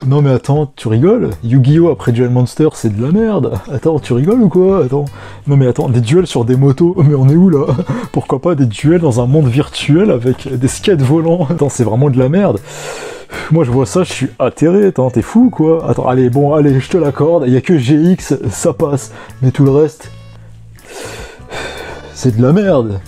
Non mais attends, tu rigoles? Yu-Gi-Oh après Duel Monster, c'est de la merde. Attends, tu rigoles ou quoi? Attends. Non mais attends, des duels sur des motos, mais on est où là? Pourquoi pas des duels dans un monde virtuel avec des skates volants? Attends, c'est vraiment de la merde. Moi je vois ça, je suis atterré, attends, t'es fou quoi? Attends, allez, bon, allez, je te l'accorde, il y a que GX, ça passe. Mais tout le reste, c'est de la merde.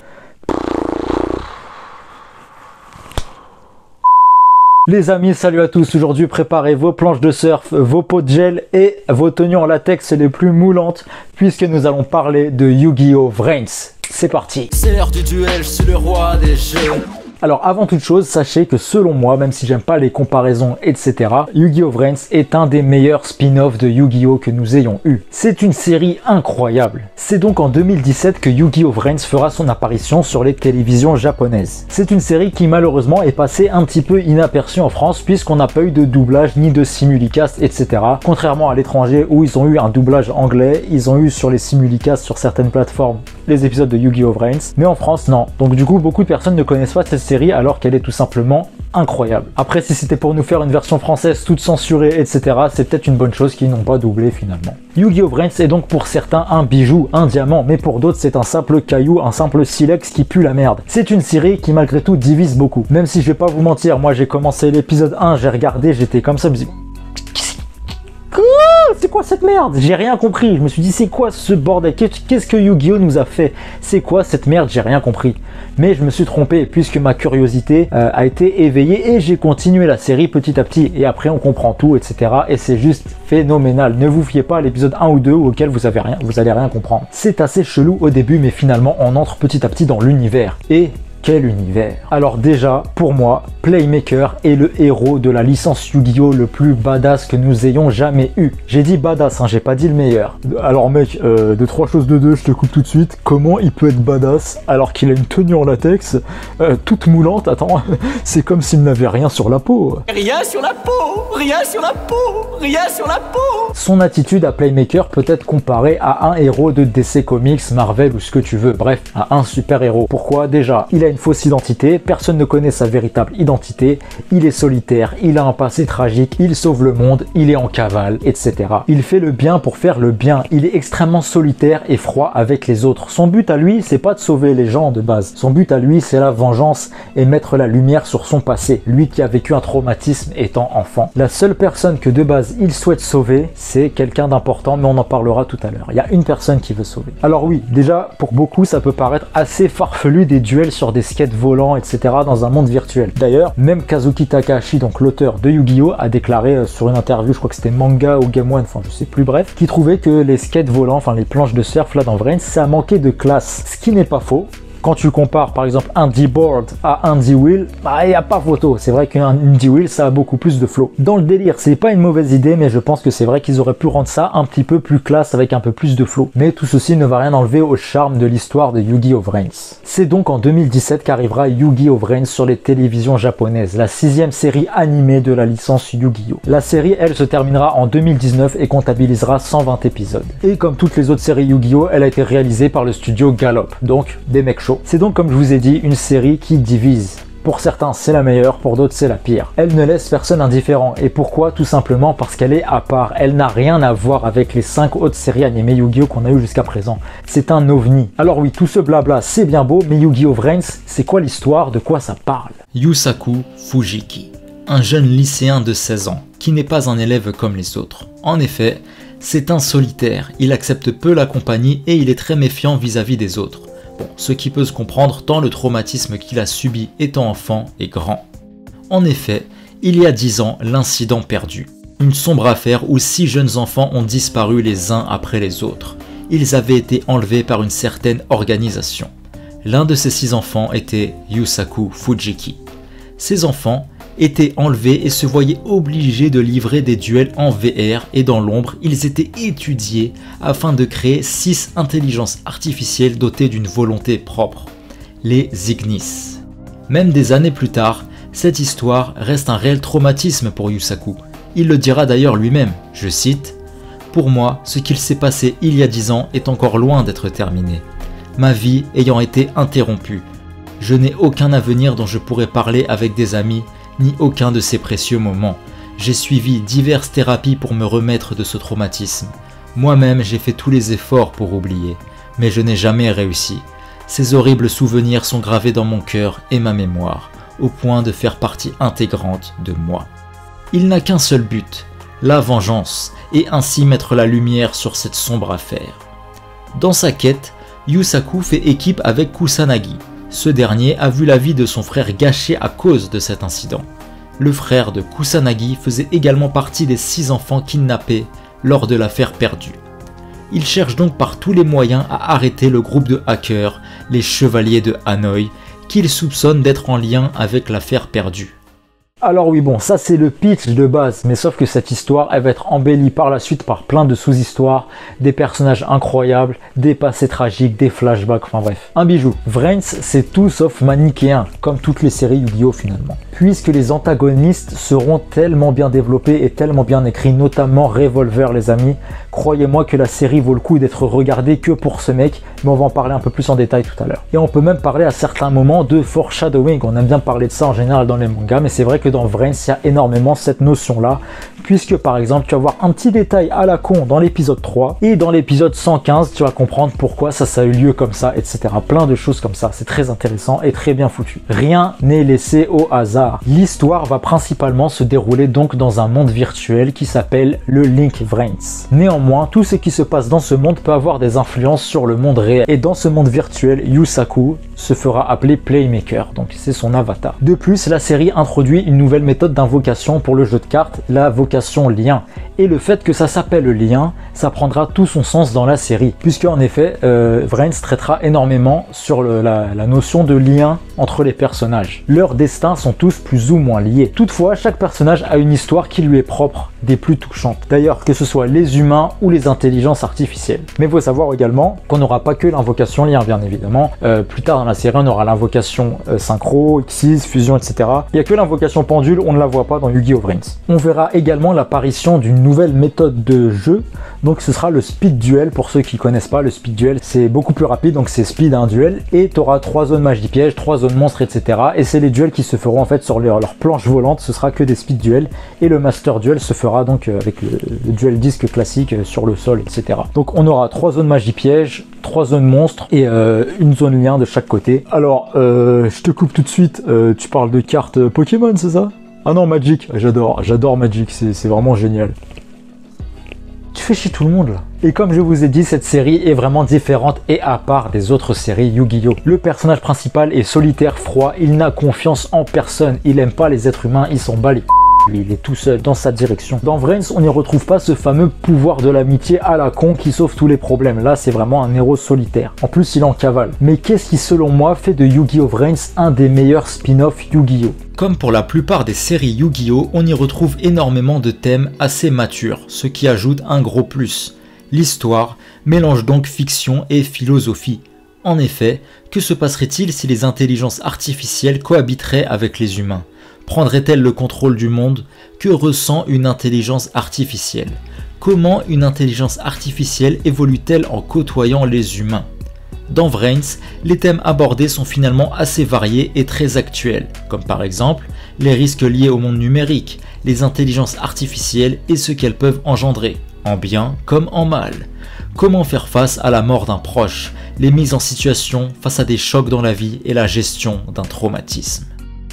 Les amis, salut à tous. Aujourd'hui, préparez vos planches de surf, vos pots de gel et vos tenues en latex les plus moulantes puisque nous allons parler de Yu-Gi-Oh! Vrains. C'est parti. C'est l'heure du duel, je suis le roi des jeux. Alors avant toute chose, sachez que selon moi, même si j'aime pas les comparaisons, etc., Yu-Gi-Oh! Vrains est un des meilleurs spin-offs de Yu-Gi-Oh! Que nous ayons eu. C'est une série incroyable. C'est donc en 2017 que Yu-Gi-Oh! Vrains fera son apparition sur les télévisions japonaises. C'est une série qui malheureusement est passée un petit peu inaperçue en France puisqu'on n'a pas eu de doublage ni de simulicast, etc. Contrairement à l'étranger où ils ont eu un doublage anglais, ils ont eu sur les simulicasts sur certaines plateformes les épisodes de Yu-Gi-Oh! Vrains, mais en France non. Donc du coup beaucoup de personnes ne connaissent pas cette série alors qu'elle est tout simplement incroyable. Après si c'était pour nous faire une version française toute censurée etc, c'est peut-être une bonne chose qu'ils n'ont pas doublé finalement. Yu-Gi-Oh! Vrains est donc pour certains un bijou, un diamant, mais pour d'autres c'est un simple caillou, un simple silex qui pue la merde. C'est une série qui malgré tout divise beaucoup. Même si je vais pas vous mentir, moi j'ai commencé l'épisode 1, j'ai regardé, j'étais comme ça, je me dis c'est quoi cette merde? J'ai rien compris. Je me suis dit c'est quoi ce bordel? Qu'est-ce que Yu-Gi-Oh! Nous a fait? C'est quoi cette merde? J'ai rien compris. Mais je me suis trompé puisque ma curiosité a été éveillée et j'ai continué la série petit à petit. Et après on comprend tout, etc. Et c'est juste phénoménal. Ne vous fiez pas à l'épisode 1 ou 2 auquel vous allez rien comprendre. C'est assez chelou au début, mais finalement on entre petit à petit dans l'univers. Et quel univers! Alors déjà, pour moi, Playmaker est le héros de la licence Yu-Gi-Oh! Le plus badass que nous ayons jamais eu. J'ai dit badass, hein, j'ai pas dit le meilleur. Alors mec, de 3 choses de 2, je te coupe tout de suite. Comment il peut être badass alors qu'il a une tenue en latex toute moulante? Attends, c'est comme s'il n'avait rien sur la peau. Rien sur la peau, rien sur la peau, rien sur la peau. Son attitude à Playmaker peut être comparée à un héros de DC Comics, Marvel ou ce que tu veux. Bref, à un super héros. Pourquoi? Déjà, il a une fausse identité, personne ne connaît sa véritable identité, il est solitaire, il a un passé tragique, il sauve le monde, il est en cavale, etc. Il fait le bien pour faire le bien, il est extrêmement solitaire et froid avec les autres. Son but à lui, c'est pas de sauver les gens de base, son but à lui, c'est la vengeance et mettre la lumière sur son passé, lui qui a vécu un traumatisme étant enfant. La seule personne que de base il souhaite sauver, c'est quelqu'un d'important, mais on en parlera tout à l'heure. Il y a une personne qui veut sauver. Alors oui, déjà, pour beaucoup, ça peut paraître assez farfelu des duels sur des skates volants, etc. dans un monde virtuel. D'ailleurs, même Kazuki Takahashi, donc l'auteur de Yu-Gi-Oh! A déclaré sur une interview, je crois que c'était Manga ou Game One, enfin je sais plus, bref, qui trouvait que les skates volants, enfin les planches de surf là dans Vrains, ça manquait de classe. Ce qui n'est pas faux. Quand tu compares par exemple un D-board à un D-wheel, bah il n'y a pas photo. C'est vrai qu'un D-wheel ça a beaucoup plus de flow. Dans le délire, c'est pas une mauvaise idée, mais je pense que c'est vrai qu'ils auraient pu rendre ça un petit peu plus classe avec un peu plus de flow. Mais tout ceci ne va rien enlever au charme de l'histoire de Yu-Gi-Oh! Vrains. C'est donc en 2017 qu'arrivera Yu-Gi-Oh! Vrains sur les télévisions japonaises, la 6e série animée de la licence Yu-Gi-Oh! La série, elle, se terminera en 2019 et comptabilisera 120 épisodes. Et comme toutes les autres séries Yu-Gi-Oh! Elle a été réalisée par le studio Gallop, donc des mecs chauds. C'est donc, comme je vous ai dit, une série qui divise. Pour certains, c'est la meilleure, pour d'autres, c'est la pire. Elle ne laisse personne indifférent. Et pourquoi? Tout simplement parce qu'elle est à part. Elle n'a rien à voir avec les 5 autres séries animées Yu-Gi-Oh! Qu'on a eu jusqu'à présent. C'est un ovni. Alors oui, tout ce blabla, c'est bien beau, mais Yu-Gi-Oh! Vrains, c'est quoi l'histoire? De quoi ça parle? Yusaku Fujiki, un jeune lycéen de 16 ans, qui n'est pas un élève comme les autres. En effet, c'est un solitaire, il accepte peu la compagnie et il est très méfiant vis-à-vis des autres. Bon, ce qui peut se comprendre tant le traumatisme qu'il a subi étant enfant est grand. En effet, il y a 10 ans, l'incident perdu. Une sombre affaire où 6 jeunes enfants ont disparu les uns après les autres. Ils avaient été enlevés par une certaine organisation. L'un de ces 6 enfants était Yusaku Fujiki. Ces enfants étaient enlevés et se voyaient obligés de livrer des duels en VR et dans l'ombre, ils étaient étudiés afin de créer 6 intelligences artificielles dotées d'une volonté propre, les Ignis. Même des années plus tard, cette histoire reste un réel traumatisme pour Yusaku. Il le dira d'ailleurs lui-même, je cite, « Pour moi, ce qu'il s'est passé il y a 10 ans est encore loin d'être terminé. Ma vie ayant été interrompue, je n'ai aucun avenir dont je pourrais parler avec des amis, ni aucun de ces précieux moments. J'ai suivi diverses thérapies pour me remettre de ce traumatisme. Moi-même, j'ai fait tous les efforts pour oublier, mais je n'ai jamais réussi. Ces horribles souvenirs sont gravés dans mon cœur et ma mémoire, au point de faire partie intégrante de moi. Il n'a qu'un seul but, la vengeance, et ainsi mettre la lumière sur cette sombre affaire. Dans sa quête, Yusaku fait équipe avec Kusanagi. Ce dernier a vu la vie de son frère gâchée à cause de cet incident. Le frère de Kusanagi faisait également partie des 6 enfants kidnappés lors de l'affaire perdue. Il cherche donc par tous les moyens à arrêter le groupe de hackers, les Chevaliers de Hanoï, qu'il soupçonne d'être en lien avec l'affaire perdue. Alors oui bon, ça c'est le pitch de base, mais sauf que cette histoire, elle va être embellie par la suite par plein de sous-histoires, des personnages incroyables, des passés tragiques, des flashbacks, enfin bref. Un bijou. Vrains, c'est tout sauf manichéen, comme toutes les séries Yu-Gi-Oh finalement. Puisque les antagonistes seront tellement bien développés et tellement bien écrits, notamment Revolver les amis, croyez-moi que la série vaut le coup d'être regardée que pour ce mec, mais on va en parler un peu plus en détail tout à l'heure. Et on peut même parler à certains moments de foreshadowing, on aime bien parler de ça en général dans les mangas, mais c'est vrai que dans Vrains, il y a énormément cette notion-là, puisque par exemple, tu vas voir un petit détail à la con dans l'épisode 3, et dans l'épisode 115, tu vas comprendre pourquoi ça a eu lieu comme ça, etc. Plein de choses comme ça, c'est très intéressant et très bien foutu. Rien n'est laissé au hasard. L'histoire va principalement se dérouler donc dans un monde virtuel qui s'appelle le Link Vrains. Néanmoins, tout ce qui se passe dans ce monde peut avoir des influences sur le monde réel, et dans ce monde virtuel, Yusaku se fera appeler Playmaker, donc c'est son avatar. De plus, la série introduit une nouvelle méthode d'invocation pour le jeu de cartes, la vocation lien. Et le fait que ça s'appelle lien, ça prendra tout son sens dans la série, puisque en effet, Vrains traitera énormément sur la notion de lien entre les personnages. Leurs destins sont tous plus ou moins liés. Toutefois, chaque personnage a une histoire qui lui est propre, des plus touchantes. D'ailleurs, que ce soit les humains ou les intelligences artificielles. Mais il faut savoir également qu'on n'aura pas que l'invocation lien, bien évidemment. Plus tard dans la série, on aura l'invocation synchro, Xyz, fusion, etc. Il n'y a que l'invocation pendule, on ne la voit pas dans Yu-Gi-Oh! Vrains. On verra également l'apparition d'une nouvelle méthode de jeu, donc ce sera le speed duel. Pour ceux qui connaissent pas, le speed duel c'est beaucoup plus rapide, donc c'est speed un duel, et tu auras 3 zones magie piège, 3 zones monstres, etc. Et c'est les duels qui se feront en fait sur leur planche volante, ce sera que des speed duels, et le master duel se fera donc avec le duel disque classique sur le sol, etc. Donc on aura 3 zones magie piège, 3 zones monstres et une zone lien de chaque côté. Alors je te coupe tout de suite, tu parles de cartes Pokémon, c'est ça? Ah non, Magic, j'adore Magic, c'est vraiment génial. Tu fais chier tout le monde là. Et comme je vous ai dit, cette série est vraiment différente et à part des autres séries Yu-Gi-Oh! Le personnage principal est solitaire, froid, il n'a confiance en personne, il aime pas les êtres humains, il s'en bat les c***. Lui, il est tout seul dans sa direction. Dans Vrains, on n'y retrouve pas ce fameux pouvoir de l'amitié à la con qui sauve tous les problèmes. Là, c'est vraiment un héros solitaire. En plus, il en cavale. Mais qu'est-ce qui, selon moi, fait de Yu-Gi-Oh! Vrains un des meilleurs spin-off Yu-Gi-Oh! Comme pour la plupart des séries Yu-Gi-Oh! On y retrouve énormément de thèmes assez matures, ce qui ajoute un gros plus. L'histoire mélange donc fiction et philosophie. En effet, que se passerait-il si les intelligences artificielles cohabiteraient avec les humains? Prendrait-elle le contrôle du monde? Que ressent une intelligence artificielle? Comment une intelligence artificielle évolue-t-elle en côtoyant les humains? Dans Vrains, les thèmes abordés sont finalement assez variés et très actuels, comme par exemple les risques liés au monde numérique, les intelligences artificielles et ce qu'elles peuvent engendrer, en bien comme en mal. Comment faire face à la mort d'un proche, les mises en situation face à des chocs dans la vie et la gestion d'un traumatisme.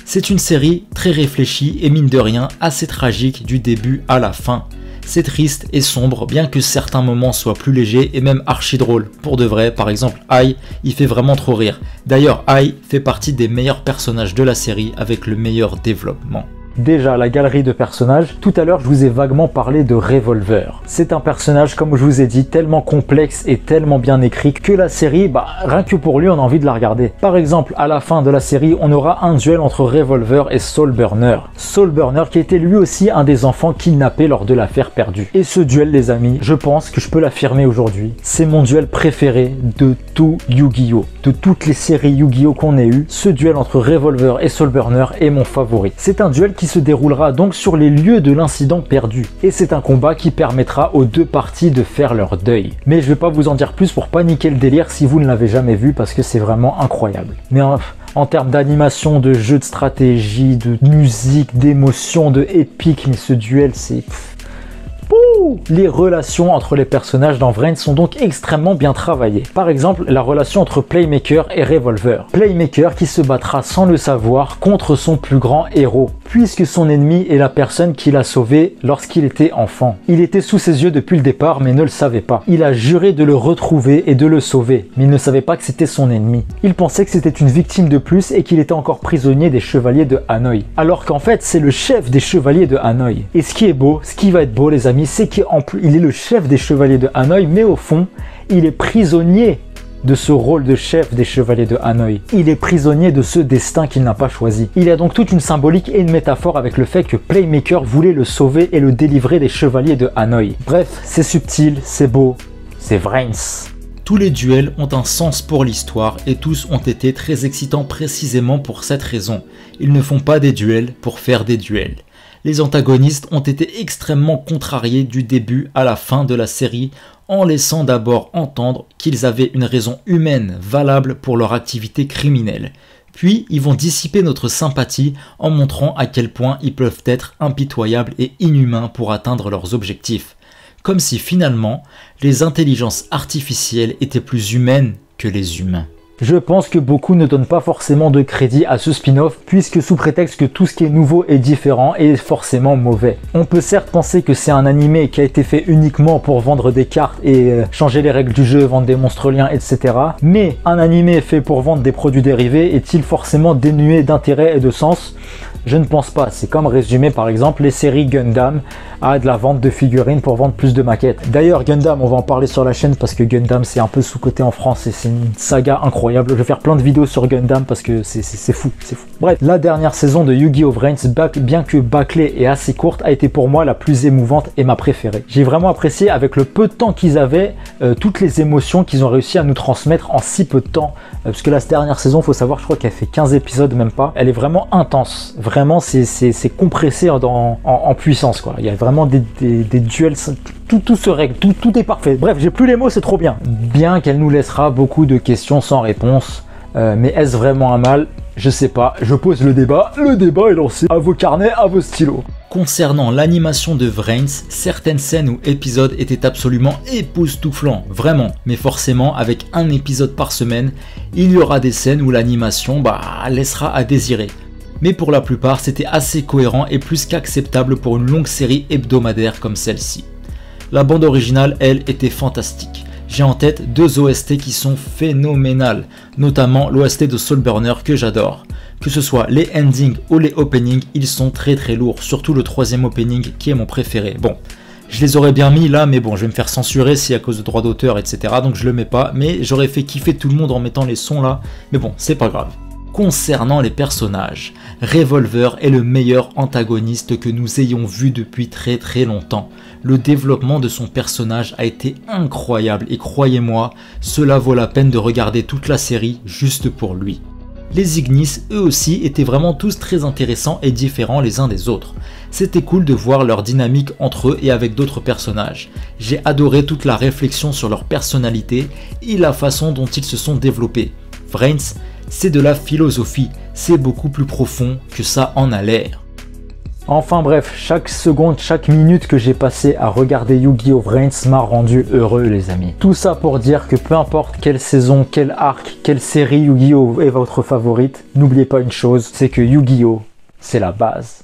C'est une série très réfléchie et mine de rien assez tragique du début à la fin. C'est triste et sombre, bien que certains moments soient plus légers et même archi drôles. Pour de vrai, par exemple, Ai, il fait vraiment trop rire. D'ailleurs, Ai fait partie des meilleurs personnages de la série avec le meilleur développement. Déjà, la galerie de personnages. Tout à l'heure, je vous ai vaguement parlé de Revolver. C'est un personnage, comme je vous ai dit, tellement complexe et tellement bien écrit que la série, rien que pour lui, on a envie de la regarder. Par exemple, à la fin de la série, on aura un duel entre Revolver et Soulburner. Soulburner qui était lui aussi un des enfants kidnappés lors de l'affaire perdue. Et ce duel, les amis, je pense que je peux l'affirmer aujourd'hui, c'est mon duel préféré de tout Yu-Gi-Oh! De toutes les séries Yu-Gi-Oh! Qu'on ait eu, ce duel entre Revolver et Soulburner est mon favori. C'est un duel qui se déroulera donc sur les lieux de l'incident perdu. Et c'est un combat qui permettra aux deux parties de faire leur deuil. Mais je vais pas vous en dire plus pour pas niquer le délire si vous ne l'avez jamais vu parce que c'est vraiment incroyable. Mais En termes d'animation, de jeu de stratégie, de musique, d'émotion, de épique, mais ce duel, c'est... Les relations entre les personnages dans Vrains sont donc extrêmement bien travaillées. Par exemple, la relation entre Playmaker et Revolver. Playmaker qui se battra sans le savoir contre son plus grand héros, puisque son ennemi est la personne qui l'a sauvé lorsqu'il était enfant. Il était sous ses yeux depuis le départ mais ne le savait pas. Il a juré de le retrouver et de le sauver, mais il ne savait pas que c'était son ennemi. Il pensait que c'était une victime de plus et qu'il était encore prisonnier des chevaliers de Hanoï. Alors qu'en fait, c'est le chef des chevaliers de Hanoï. Et ce qui est beau, ce qui va être beau les amis, c'est qu'il est le chef des chevaliers de Hanoï, mais au fond, il est prisonnier de ce rôle de chef des chevaliers de Hanoï. Il est prisonnier de ce destin qu'il n'a pas choisi. Il y a donc toute une symbolique et une métaphore avec le fait que Playmaker voulait le sauver et le délivrer des chevaliers de Hanoï. Bref, c'est subtil, c'est beau, c'est Vrains. Tous les duels ont un sens pour l'histoire et tous ont été très excitants précisément pour cette raison. Ils ne font pas des duels pour faire des duels. Les antagonistes ont été extrêmement contrariés du début à la fin de la série en laissant d'abord entendre qu'ils avaient une raison humaine valable pour leur activité criminelle. Puis ils vont dissiper notre sympathie en montrant à quel point ils peuvent être impitoyables et inhumains pour atteindre leurs objectifs. Comme si finalement les intelligences artificielles étaient plus humaines que les humains. Je pense que beaucoup ne donnent pas forcément de crédit à ce spin-off puisque sous prétexte que tout ce qui est nouveau et différent est forcément mauvais. On peut certes penser que c'est un animé qui a été fait uniquement pour vendre des cartes et changer les règles du jeu, vendre des monstres liens, etc. Mais un animé fait pour vendre des produits dérivés est-il forcément dénué d'intérêt et de sens ? Je ne pense pas. C'est comme résumer par exemple les séries Gundam à de la vente de figurines pour vendre plus de maquettes. D'ailleurs Gundam, on va en parler sur la chaîne parce que Gundam c'est un peu sous-coté en France et c'est une saga incroyable. Je vais faire plein de vidéos sur Gundam parce que c'est fou, c'est fou. Bref, la dernière saison de Yu-Gi-Oh! Vrains, bien que bâclée et assez courte, a été pour moi la plus émouvante et ma préférée. J'ai vraiment apprécié avec le peu de temps qu'ils avaient, toutes les émotions qu'ils ont réussi à nous transmettre en si peu de temps. Parce que la dernière saison, faut savoir, je crois qu'elle fait 15 épisodes, même pas. Elle est vraiment intense. Vraiment, c'est compressé en puissance, quoi. Il y a vraiment des duels, tout se règle, tout est parfait. Bref, j'ai plus les mots, c'est trop bien. Bien qu'elle nous laissera beaucoup de questions sans réponse. Mais est-ce vraiment un mal? Je sais pas, je pose le débat est lancé. À vos carnets, à vos stylos. Concernant l'animation de Vrains, certaines scènes ou épisodes étaient absolument époustouflants, vraiment. Mais forcément, avec un épisode par semaine, il y aura des scènes où l'animation laissera à désirer. Mais pour la plupart, c'était assez cohérent et plus qu'acceptable pour une longue série hebdomadaire comme celle-ci. La bande originale, elle, était fantastique. J'ai en tête deux OST qui sont phénoménales, notamment l'OST de Soulburner que j'adore. Que ce soit les endings ou les openings, ils sont très lourds, surtout le troisième opening qui est mon préféré. Bon, je les aurais bien mis là, mais bon, je vais me faire censurer si à cause de droits d'auteur, etc. Donc je le mets pas, mais j'aurais fait kiffer tout le monde en mettant les sons là, mais bon, c'est pas grave. Concernant les personnages, Revolver est le meilleur antagoniste que nous ayons vu depuis très longtemps. Le développement de son personnage a été incroyable et croyez-moi, cela vaut la peine de regarder toute la série juste pour lui. Les Ignis, eux aussi, étaient vraiment tous très intéressants et différents les uns des autres. C'était cool de voir leur dynamique entre eux et avec d'autres personnages. J'ai adoré toute la réflexion sur leur personnalité et la façon dont ils se sont développés. Vrains, c'est de la philosophie, c'est beaucoup plus profond que ça en a l'air. Enfin bref, chaque seconde, chaque minute que j'ai passé à regarder Yu-Gi-Oh! Vrains m'a rendu heureux les amis. Tout ça pour dire que peu importe quelle saison, quel arc, quelle série Yu-Gi-Oh! Est votre favorite, n'oubliez pas une chose, c'est que Yu-Gi-Oh! C'est la base.